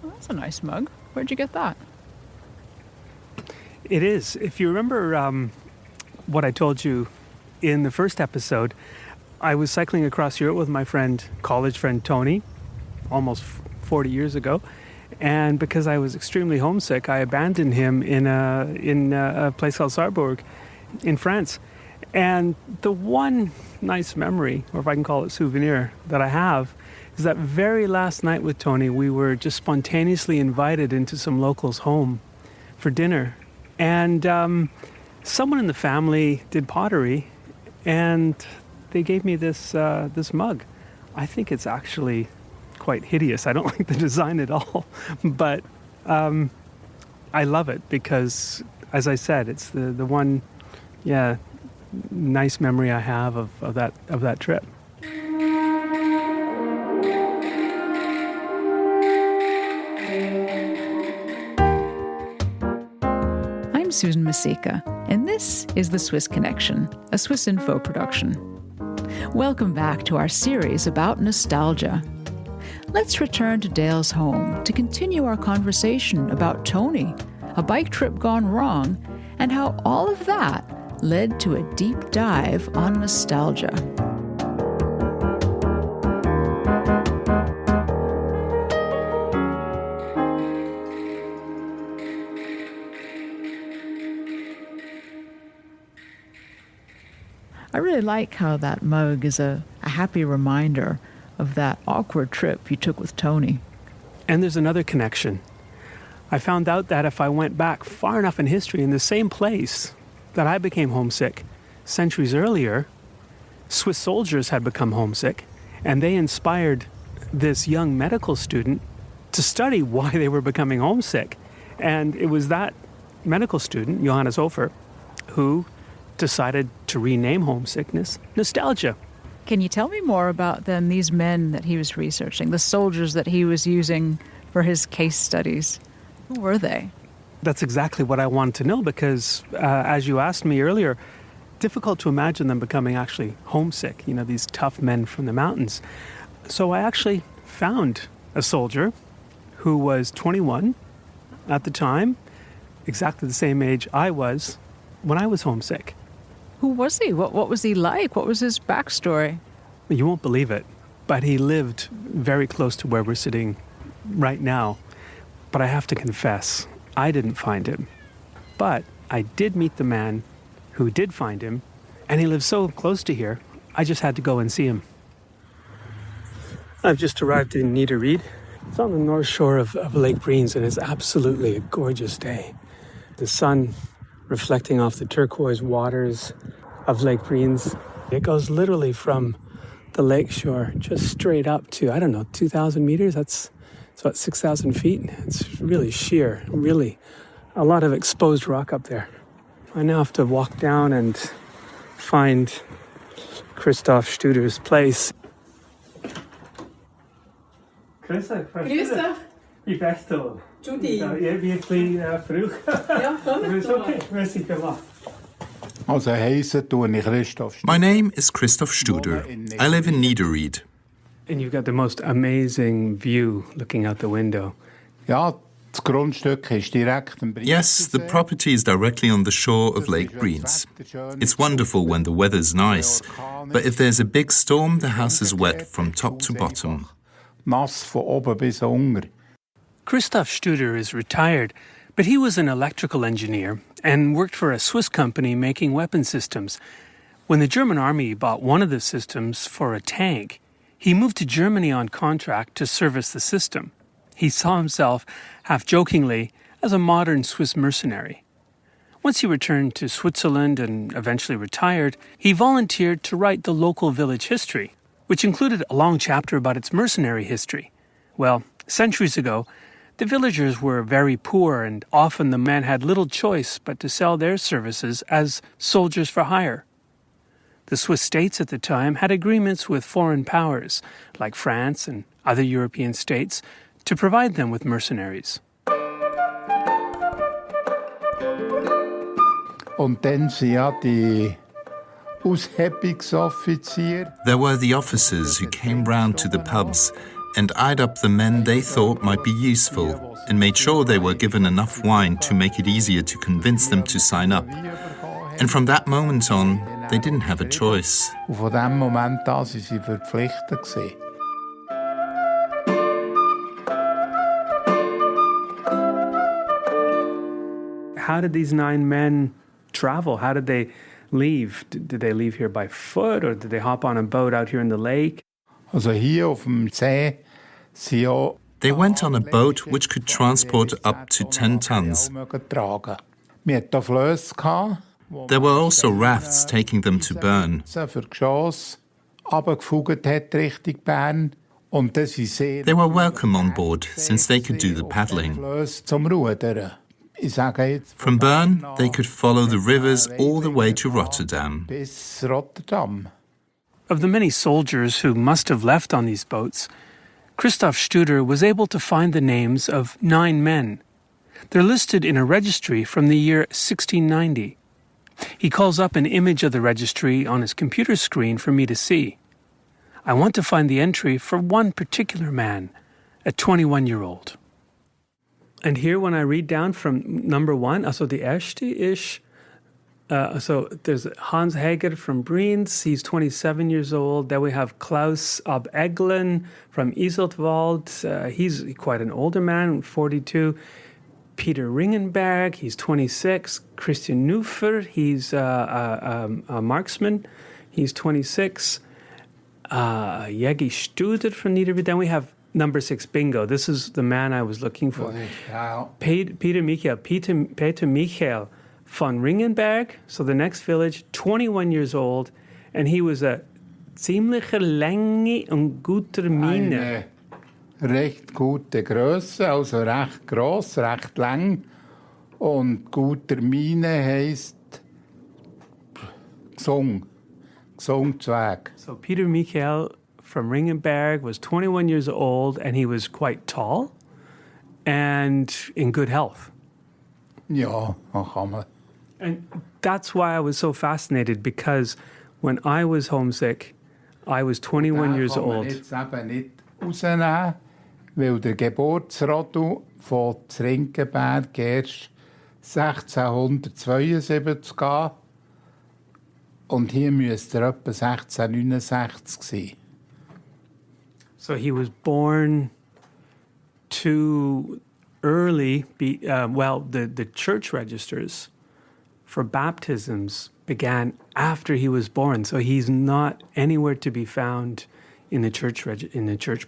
Well, that's a nice mug. Where'd you get that? It is. If you remember what I told you in the first episode, I was cycling across Europe with my college friend Tony, almost 40 years ago. And because I was extremely homesick, I abandoned him in a place called Sarrebourg in France. And the one nice memory, or if I can call it souvenir, that I have is that very last night with Tony, we were just spontaneously invited into some locals' home for dinner. And someone in the family did pottery, and they gave me this mug. I think it's actually quite hideous. I don't like the design at all, but I love it because, as I said, it's the one, nice memory I have of that trip. I'm Susan Masika, and this is The Swiss Connection, a Swiss Info production. Welcome back to our series about nostalgia. Let's return to Dale's home to continue our conversation about Tony, a bike trip gone wrong, and how all of that led to a deep dive on nostalgia. I really like how that mug is a happy reminder of that awkward trip you took with Tony. And there's another connection. I found out that if I went back far enough in history, in the same place that I became homesick centuries earlier, Swiss soldiers had become homesick, and they inspired this young medical student to study why they were becoming homesick. And it was that medical student, Johannes Hofer, who decided to rename homesickness nostalgia. Can you tell me more about then these men that he was researching, the soldiers that he was using for his case studies? Who were they? That's exactly what I wanted to know because, as you asked me earlier, difficult to imagine them becoming actually homesick, these tough men from the mountains. So I actually found a soldier who was 21 at the time, exactly the same age I was when I was homesick. Who was he? What was he like? What was his backstory? You won't believe it, but he lived very close to where we're sitting right now. But I have to confess, I didn't find him. But I did meet the man who did find him, and he lives so close to here, I just had to go and see him. I've just arrived in Niederried. It's on the north shore of Lake Breens, and it's absolutely a gorgeous day. The sun reflecting off the turquoise waters of Lake Breens. It goes literally from the lake shore just straight up to, 2,000 meters. That's about 6,000 feet. It's really sheer, really a lot of exposed rock up there. I now have to walk down and find Christoph Studer's place. Christoph. Wie bist du? Judy. Wirklich früh. Ja, Ist okay. Merci vielmals. My name is Christoph Studer. I live in Niederried. And you've got the most amazing view looking out the window. Yes, the property is directly on the shore of Lake Breens. It's wonderful when the weather's nice, but if there's a big storm, the house is wet from top to bottom. Christoph Studer is retired, but he was an electrical engineer and worked for a Swiss company making weapon systems. When the German army bought one of the systems for a tank, he moved to Germany on contract to service the system. He saw himself, half-jokingly, as a modern Swiss mercenary. Once he returned to Switzerland and eventually retired, he volunteered to write the local village history, which included a long chapter about its mercenary history. Well, centuries ago, the villagers were very poor, and often the men had little choice but to sell their services as soldiers for hire. The Swiss states at the time had agreements with foreign powers, like France and other European states, to provide them with mercenaries. Und dann sind ja die Aushebungsoffiziere. There were the officers who came round to the pubs and eyed up the men they thought might be useful and made sure they were given enough wine to make it easier to convince them to sign up. And from that moment on, they didn't have a choice. Und von dem Moment an waren sie verpflichtet gewesen. How did these 9 men travel? How did they leave? Did they leave here by foot or did they hop on a boat out here in the lake? Also hier auf dem See sind ja They went on a boat which could transport up to 10 tons. Wir hatten hier Flösse gehabt, There were also rafts taking them to Bern. für Geschoss runtergefugt hat Richtung Bern. Und das ist sehr They were welcome on board since they could do the paddling. Flösse zum Rudern. Ich sage jetzt From Bern, they could follow the rivers all the way to Rotterdam. bis Rotterdam. Of the many soldiers who must have left on these boats, Christoph Studer was able to find the names of 9 men. They're listed in a registry from the year 1690. He calls up an image of the registry on his computer screen for me to see. I want to find the entry for one particular man, a 21-year-old. And here when I read down from number 1, also the erste ist, so there's Hans Hager from Brienz, he's 27 years old. Then we have Klaus Abeglen from Iseltwald, he's quite an older man, 42. Peter Ringenberg, he's 26. Christian Neufer, he's a marksman, he's 26. Jegi Studer from Niederbied. Then we have number 6, bingo. This is the man I was looking for. Peter Michael von Ringenberg, so the next village, 21 years old, and he was a ziemliche Länge und guter Miene. Eine recht gute Grösse, also recht gross, recht lang. Und guter Miene heisst Gesungzweig. So Peter Michael from Ringenberg was 21 years old, and he was quite tall and in good health. Ja, kann man. And that's why I was so fascinated, because when I was homesick, I was 21 years kann man old. jetzt eben nicht rausnehmen, weil der Geburtsdatum von Ringenberg erst 1672 gehen. Und hier müsste er etwa 1669 sein. So he was born too early. The church registers for baptisms began after he was born, so he's not anywhere to be found in the church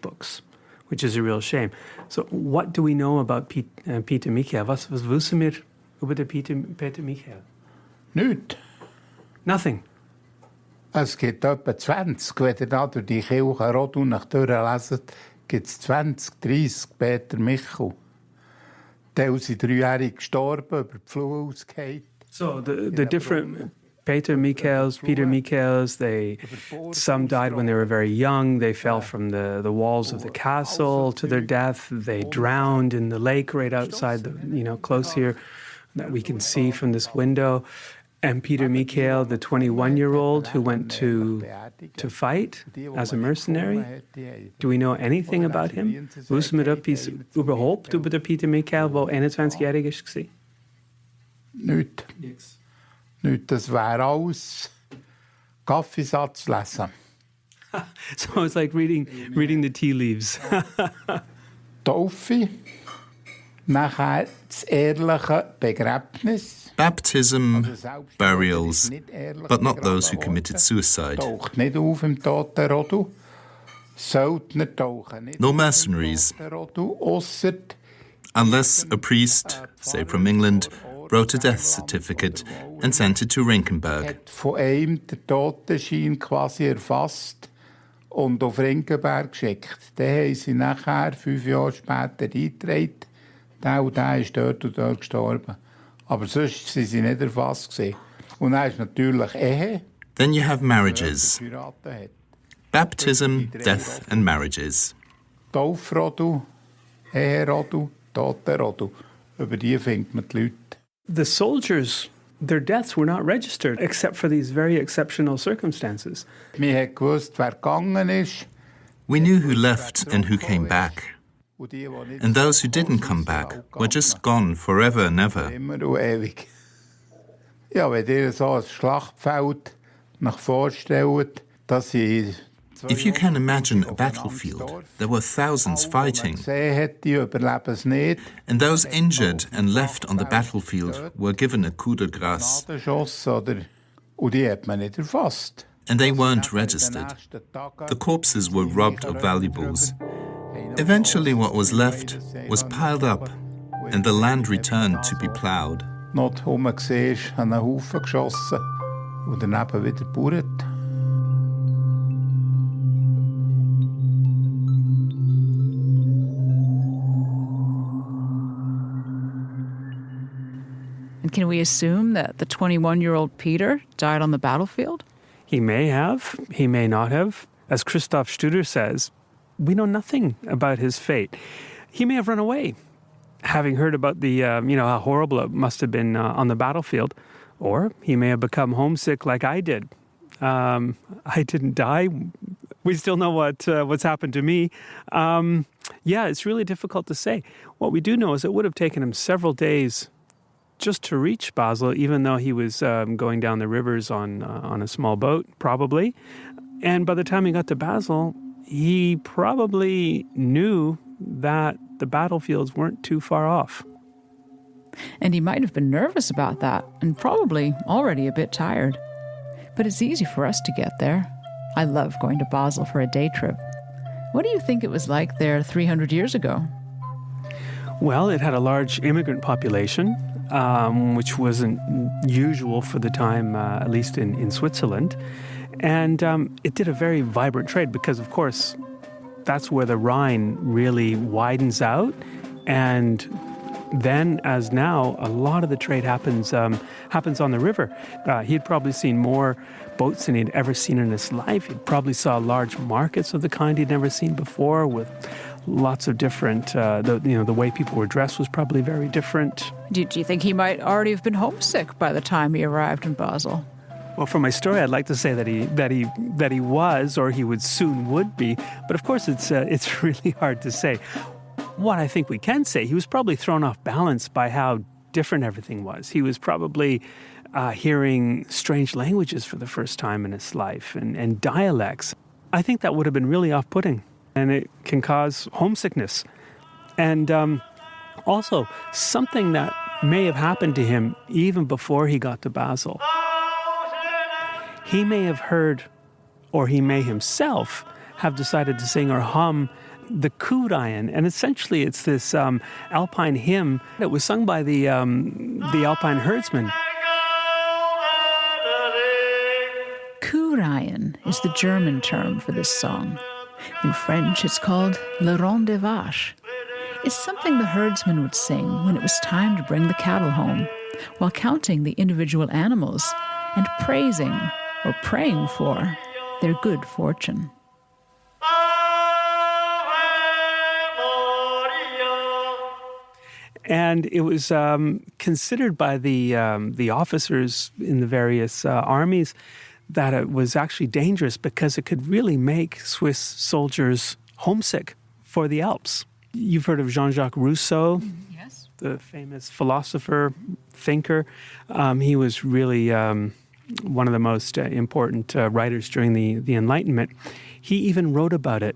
books, which is a real shame. So what do we know about Peter Michael? Was wissen wir über den Peter Michael? Nicht. Nothing. Es gibt etwa 20, wenn ihr da durch die Kirche Rodu nach durchlesen, gibt es 20, 30 Peter Michael. Teil sind 3-jährig gestorben, über die Flur ausgefallen. So the different Peter Michaels, some died when they were very young. They fell from the walls of the castle to their death. They drowned in the lake right outside close here, that we can see from this window. And Peter Michael, the 21-year-old who went to fight as a mercenary. Do we know anything about him? Wissen wir etwas überhaupt über den Peter Michael, der 21-jährig war? Nicht. Nicht. Das wäre alles Kaffeesatz lesen. So it's like reading the tea leaves. Taufe, nachher das ehrliche Begräbnis. Baptism, burials, but not those who committed suicide. Taucht nicht auf im toten Rodu. Söldner tauchen nicht Nor mercenaries, im toten Rodu, ausser unless a priest, say from England, wrote a death certificate and sent it to Rinkenberg. hat von einem der Totenschein quasi erfasst und auf Rinkenberg geschickt. Den haben sie nachher 5 Jahre später eingetragen. Der und der ist dort und dort gestorben. Aber sonst waren sie nicht erfasst gewesen. Und dann ist natürlich Ehe. Then you have marriages, Geheiratet hat. baptism, death and marriages. Taufrodu, Eherodu, Totenrodu. Über die findet man die Leute. The soldiers their deaths were not registered except for these very exceptional circumstances. Wir haben gewusst, wer gegangen ist. We knew who left and who came back. And those who didn't come back were just gone forever and ever. Immer und ewig. Ja, wenn ihr so ein Schlachtfeld nach vorstellt, dass sie If you can imagine a battlefield, there were thousands fighting, and those injured and left on the battlefield were given a coup de grâce, and they weren't registered. The corpses were robbed of valuables. Eventually what was left was piled up, and the land returned to be ploughed. Not rumgesehen, an einen Haufen geschossen und daneben wieder gebaut. And can we assume that the 21-year-old Peter died on the battlefield? He may have, he may not have. As Christoph Studer says, we know nothing about his fate. He may have run away, having heard about the, how horrible it must have been on the battlefield. Or he may have become homesick like I did. I didn't die. We still know what's happened to me. It's really difficult to say. What we do know is it would have taken him several days just to reach Basel, even though he was going down the rivers on a small boat, probably. And by the time he got to Basel, he probably knew that the battlefields weren't too far off. And he might have been nervous about that and probably already a bit tired. But it's easy for us to get there. I love going to Basel for a day trip. What do you think it was like there 300 years ago? Well, it had a large immigrant population, which wasn't usual for the time, at least in Switzerland. And it did a very vibrant trade because, of course, that's where the Rhine really widens out. And then, as now, a lot of the trade happens on the river. He'd probably seen more boats than he'd ever seen in his life. He probably saw large markets of the kind he'd never seen before, with lots of different. The way people were dressed was probably very different. Do you think he might already have been homesick by the time he arrived in Basel? Well, for my story, I'd like to say that he was, or he would be. But of course, it's really hard to say. What I think we can say, he was probably thrown off balance by how different everything was. He was probably hearing strange languages for the first time in his life and dialects. I think that would have been really off-putting, and it can cause homesickness. And also, something that may have happened to him even before he got to Basel. He may have heard, or he may himself have decided to sing or hum the Kurayan, and essentially it's this alpine hymn that was sung by the alpine herdsmen. Kurayan is the German term for this song. In French, it's called Le Rond des Vaches. It's something the herdsmen would sing when it was time to bring the cattle home, while counting the individual animals and praising or praying for their good fortune. And it was considered by the officers in the various armies that it was actually dangerous because it could really make Swiss soldiers homesick for the Alps. You've heard of Jean-Jacques Rousseau, Yes. The famous philosopher, thinker. He was really one of the most important writers during the Enlightenment. He even wrote about it.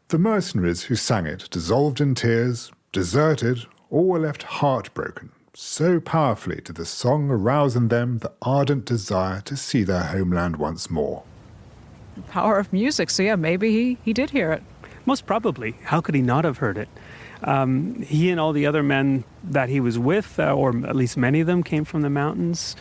The mercenaries who sang it dissolved in tears, deserted, or were left heartbroken. So powerfully did the song arouse in them the ardent desire to see their homeland once more. The power of music. So yeah, maybe he did hear it. Most probably. How could he not have heard it? He and all the other men that he was with, or at least many of them, came from the mountains.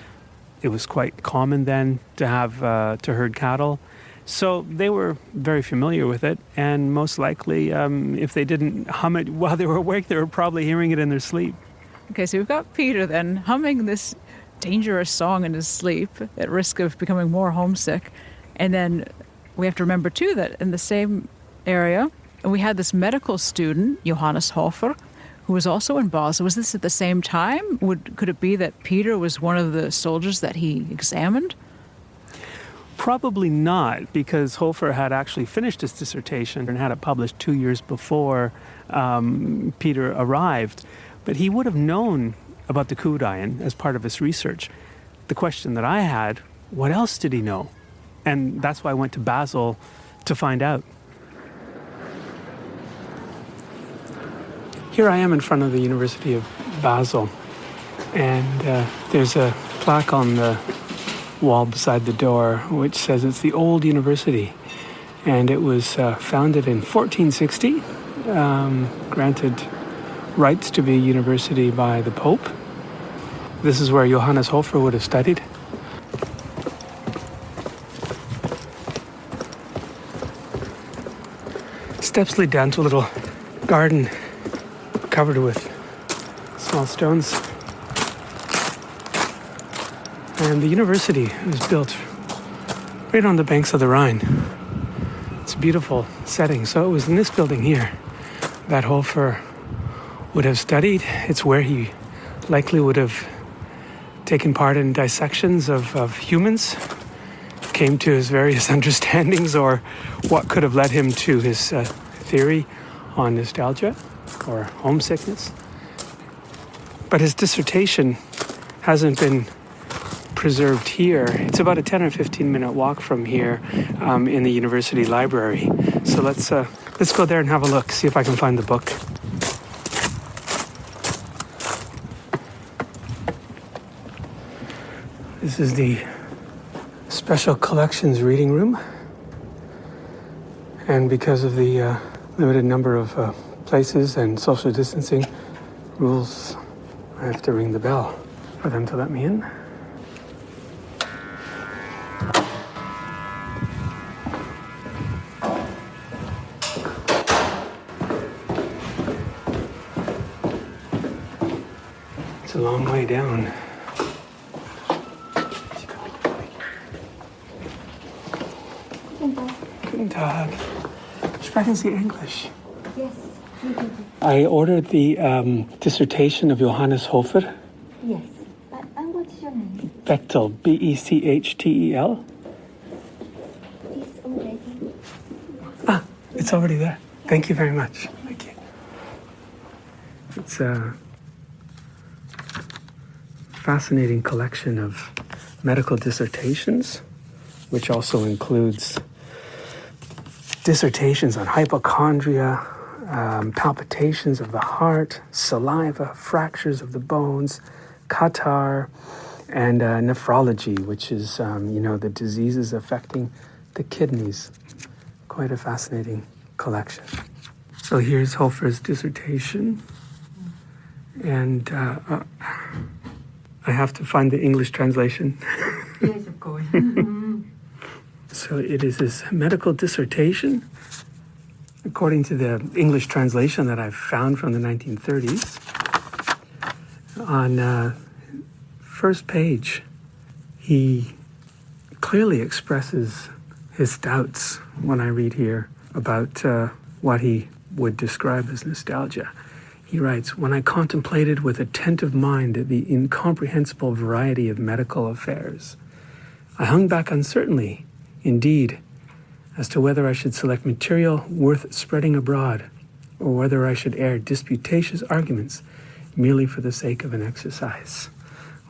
It was quite common then to have to herd cattle. So they were very familiar with it, and most likely, if they didn't hum it while they were awake, they were probably hearing it in their sleep. Okay, so we've got Peter then humming this dangerous song in his sleep at risk of becoming more homesick. And then we have to remember, too, that in the same area, we had this medical student, Johannes Hofer, who was also in Basel. Was this at the same time? Could it be that Peter was one of the soldiers that he examined? Probably not, because Hofer had actually finished his dissertation and had it published 2 years before Peter arrived. But he would have known about the Kudayan as part of his research. The question that I had, what else did he know? And that's why I went to Basel to find out. Here I am in front of the University of Basel, and there's a plaque on the wall beside the door which says it's the old university, and it was founded in 1460, granted rights to be a university by the Pope. This is where Johannes Hofer would have studied. Steps lead down to a little garden covered with small stones. And the university was built right on the banks of the Rhine. It's a beautiful setting. So it was in this building here that Hofer would have studied. It's where he likely would have taken part in dissections of humans, came to his various understandings, or what could have led him to his theory on nostalgia or homesickness. But his dissertation hasn't been preserved here. It's about a 10 or 15 minute walk from here in the university library. So let's go there and have a look, see if I can find the book. This is the Special Collections reading room. And because of the limited number of places and social distancing rules, I have to ring the bell for them to let me in. It's a long way down. Guten Tag. Sprechen Sie English? Yes. I ordered the dissertation of Johannes Hofer. Yes. And what's your name? Bechtel, Bechtel. It's already. It's already there. Thank you very much. Thank you. It's a fascinating collection of medical dissertations, which also includes dissertations on hypochondria, palpitations of the heart, saliva, fractures of the bones, catarrh, and nephrology, which is, the diseases affecting the kidneys. Quite a fascinating collection. So here's Hofer's dissertation, and I have to find the English translation. Yes, of course. So it is his medical dissertation, according to the English translation that I've found from the 1930s. On first page, he clearly expresses his doubts when I read here about what he would describe as nostalgia. He writes, "When I contemplated with attentive mind the incomprehensible variety of medical affairs, I hung back uncertainly, indeed, as to whether I should select material worth spreading abroad, or whether I should air disputatious arguments merely for the sake of an exercise."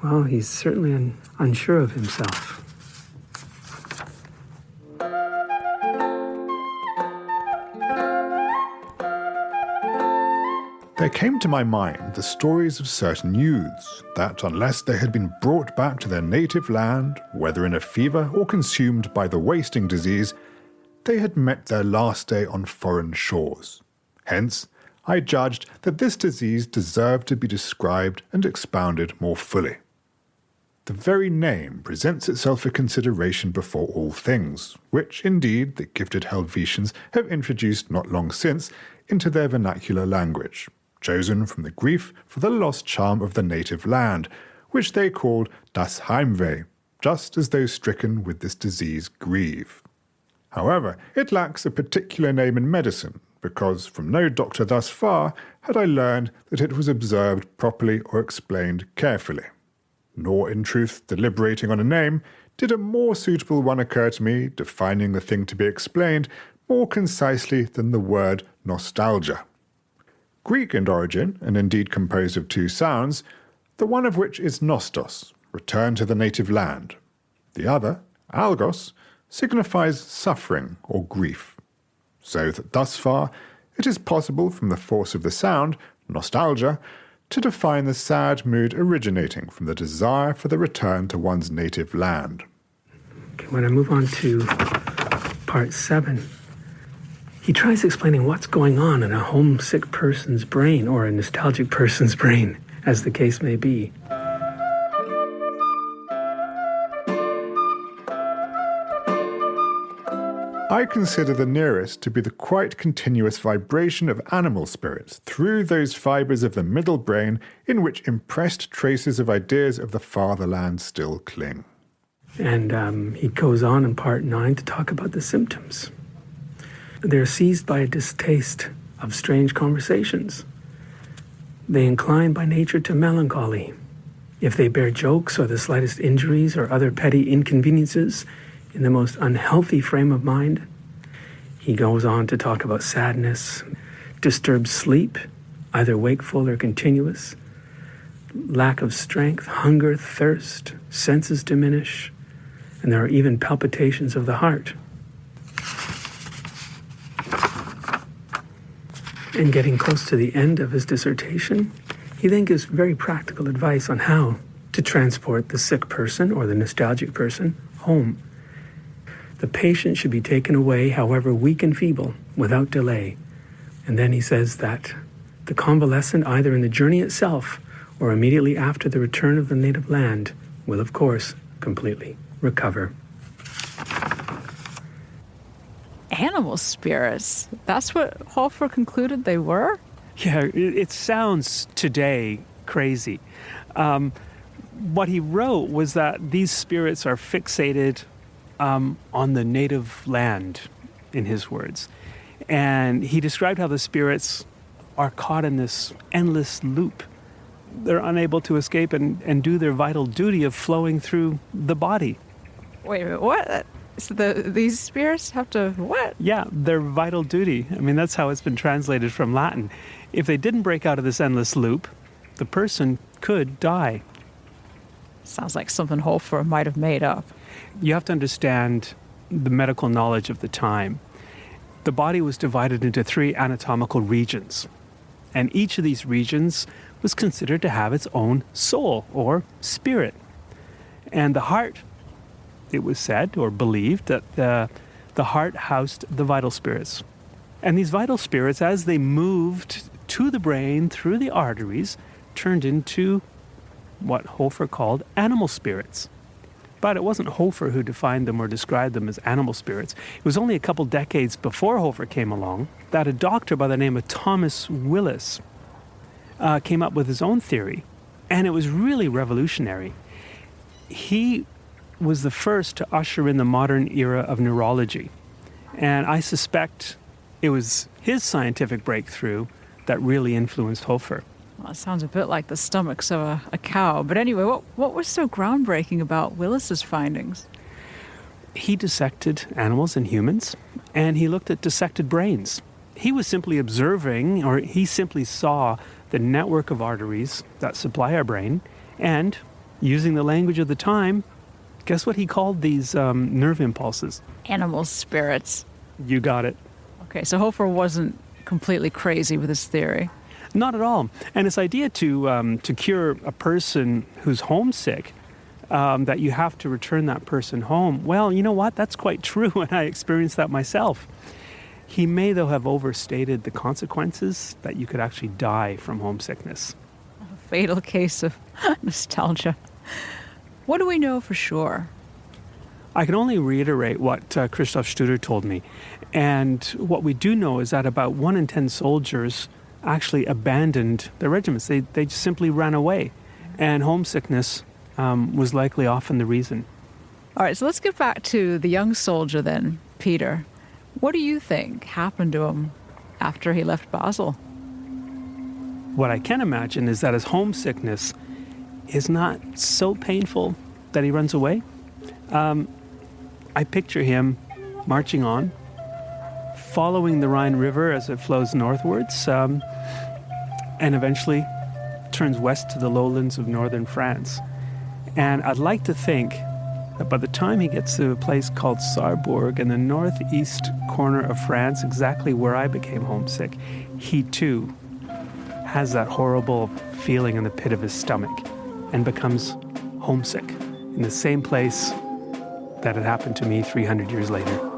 Well, he's certainly unsure of himself. There came to my mind the stories of certain youths that, unless they had been brought back to their native land, whether in a fever or consumed by the wasting disease, they had met their last day on foreign shores. Hence, I judged that this disease deserved to be described and expounded more fully. The very name presents itself for consideration before all things, which indeed the gifted Helvetians have introduced not long since into their vernacular language, chosen from the grief for the lost charm of the native land, which they called das Heimweh, just as those stricken with this disease grieve. However, it lacks a particular name in medicine, because from no doctor thus far had I learned that it was observed properly or explained carefully. Nor, in truth, deliberating on a name, did a more suitable one occur to me, defining the thing to be explained more concisely than the word nostalgia. Greek in origin, and indeed composed of two sounds, the one of which is nostos, return to the native land. The other, algos, signifies suffering or grief. So that thus far it is possible from the force of the sound, nostalgia, to define the sad mood originating from the desire for the return to one's native land. Okay, when I move on to part 7, he tries explaining what's going on in a homesick person's brain, or a nostalgic person's brain, as the case may be. I consider the nearest to be the quite continuous vibration of animal spirits through those fibres of the middle brain in which impressed traces of ideas of the fatherland still cling. And he goes on in part 9 to talk about the symptoms. They're seized by a distaste of strange conversations. They incline by nature to melancholy. If they bear jokes or the slightest injuries or other petty inconveniences in the most unhealthy frame of mind, he goes on to talk about sadness, disturbed sleep, either wakeful or continuous, lack of strength, hunger, thirst, senses diminish, and there are even palpitations of the heart. And getting close to the end of his dissertation, he then gives very practical advice on how to transport the sick person or the nostalgic person home. The patient should be taken away, however weak and feeble, without delay. And then he says that the convalescent, either in the journey itself or immediately after the return of the native land, will, of course, completely recover. Animal spirits. That's what Hofer concluded they were? Yeah, it sounds today crazy. What he wrote was that these spirits are fixated on the native land, in his words. And he described how the spirits are caught in this endless loop. They're unable to escape and do their vital duty of flowing through the body. Wait a minute, what? So these spirits have to, what? Yeah, their vital duty. I mean, that's how it's been translated from Latin. If they didn't break out of this endless loop, the person could die. Sounds like something Hofer might have made up. You have to understand the medical knowledge of the time. The body was divided into 3 anatomical regions, and each of these regions was considered to have its own soul or spirit. And the heart, it was said or believed that the heart housed the vital spirits. And these vital spirits, as they moved to the brain through the arteries, turned into what Hofer called animal spirits. But it wasn't Hofer who defined them or described them as animal spirits. It was only a couple decades before Hofer came along that a doctor by the name of Thomas Willis came up with his own theory, and it was really revolutionary. He was the first to usher in the modern era of neurology, and I suspect it was his scientific breakthrough that really influenced Hofer. Well, it sounds a bit like the stomachs of a cow. But anyway, what was so groundbreaking about Willis's findings? He dissected animals and humans, and he looked at dissected brains. He was simply observing, or he simply saw the network of arteries that supply our brain, and using the language of the time, guess what he called these nerve impulses? Animal spirits. You got it. Okay, so Hofer wasn't completely crazy with his theory. Not at all. And this idea to cure a person who's homesick, that you have to return that person home, well, you know what? That's quite true, and I experienced that myself. He may, though, have overstated the consequences that you could actually die from homesickness. A fatal case of nostalgia. What do we know for sure? I can only reiterate what Christoph Studer told me. And what we do know is that about 1 in 10 soldiers actually abandoned their regiments. They just simply ran away. And homesickness was likely often the reason. All right, so let's get back to the young soldier then, Peter. What do you think happened to him after he left Basel. What I can imagine is that his homesickness is not so painful that he runs away. I picture him marching on, following the Rhine River as it flows northwards, and eventually turns west to the lowlands of northern France. And I'd like to think that by the time he gets to a place called Sarrebourg in the northeast corner of France, exactly where I became homesick, he too has that horrible feeling in the pit of his stomach and becomes homesick in the same place that had happened to me 300 years later.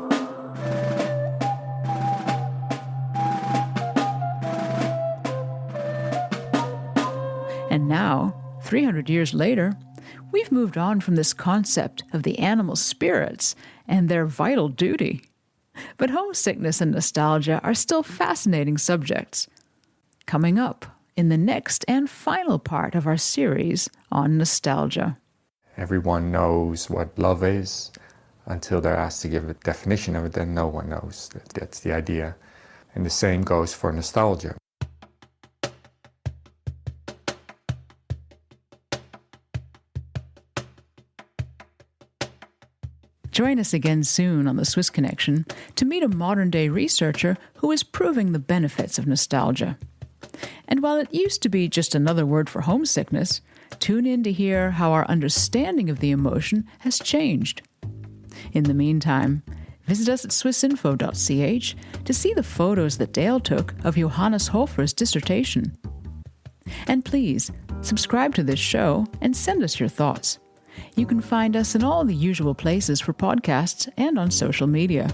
And now, 300 years later, we've moved on from this concept of the animal spirits and their vital duty. But homesickness and nostalgia are still fascinating subjects. Coming up in the next and final part of our series on nostalgia. Everyone knows what love is. Until they're asked to give a definition of it, then no one knows. That's the idea. And the same goes for nostalgia. Join us again soon on the Swiss Connection to meet a modern-day researcher who is proving the benefits of nostalgia. And while it used to be just another word for homesickness, tune in to hear how our understanding of the emotion has changed. In the meantime, visit us at swissinfo.ch to see the photos that Dale took of Johannes Hofer's dissertation. And please, subscribe to this show and send us your thoughts. You can find us in all the usual places for podcasts and on social media.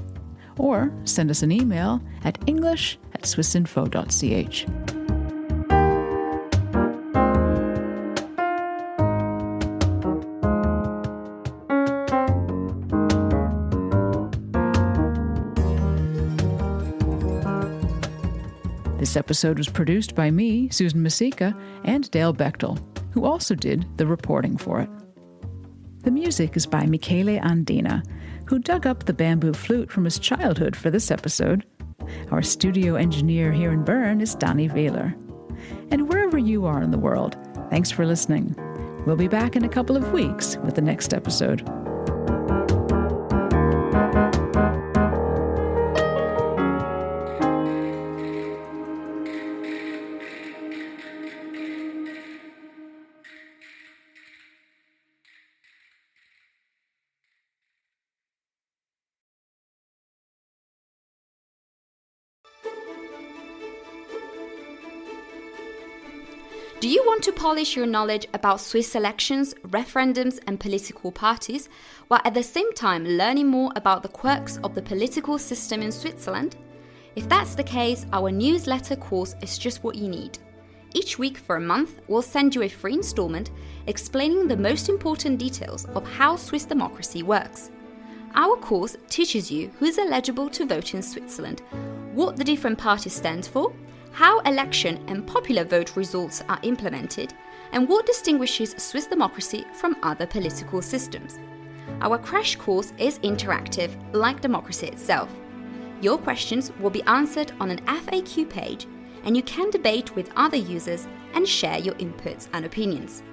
Or send us an email at english@swissinfo.ch. This episode was produced by me, Susan Masika, and Dale Bechtel, who also did the reporting for it. The music is by Michele Andina, who dug up the bamboo flute from his childhood for this episode. Our studio engineer here in Bern is Danny Wehler. And wherever you are in the world, thanks for listening. We'll be back in a couple of weeks with the next episode. Do you want to polish your knowledge about Swiss elections, referendums and political parties, while at the same time learning more about the quirks of the political system in Switzerland? If that's the case, our newsletter course is just what you need. Each week for a month, we'll send you a free installment explaining the most important details of how Swiss democracy works. Our course teaches you who is eligible to vote in Switzerland, what the different parties stand for, how election and popular vote results are implemented, and what distinguishes Swiss democracy from other political systems. Our crash course is interactive, like democracy itself. Your questions will be answered on an FAQ page, and you can debate with other users and share your inputs and opinions.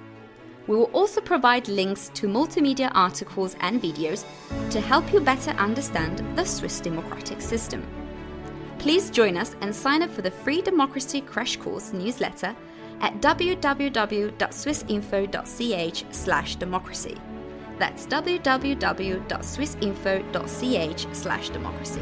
We will also provide links to multimedia articles and videos to help you better understand the Swiss democratic system. Please join us and sign up for the free Democracy Crash Course newsletter at www.swissinfo.ch/democracy. That's www.swissinfo.ch/democracy.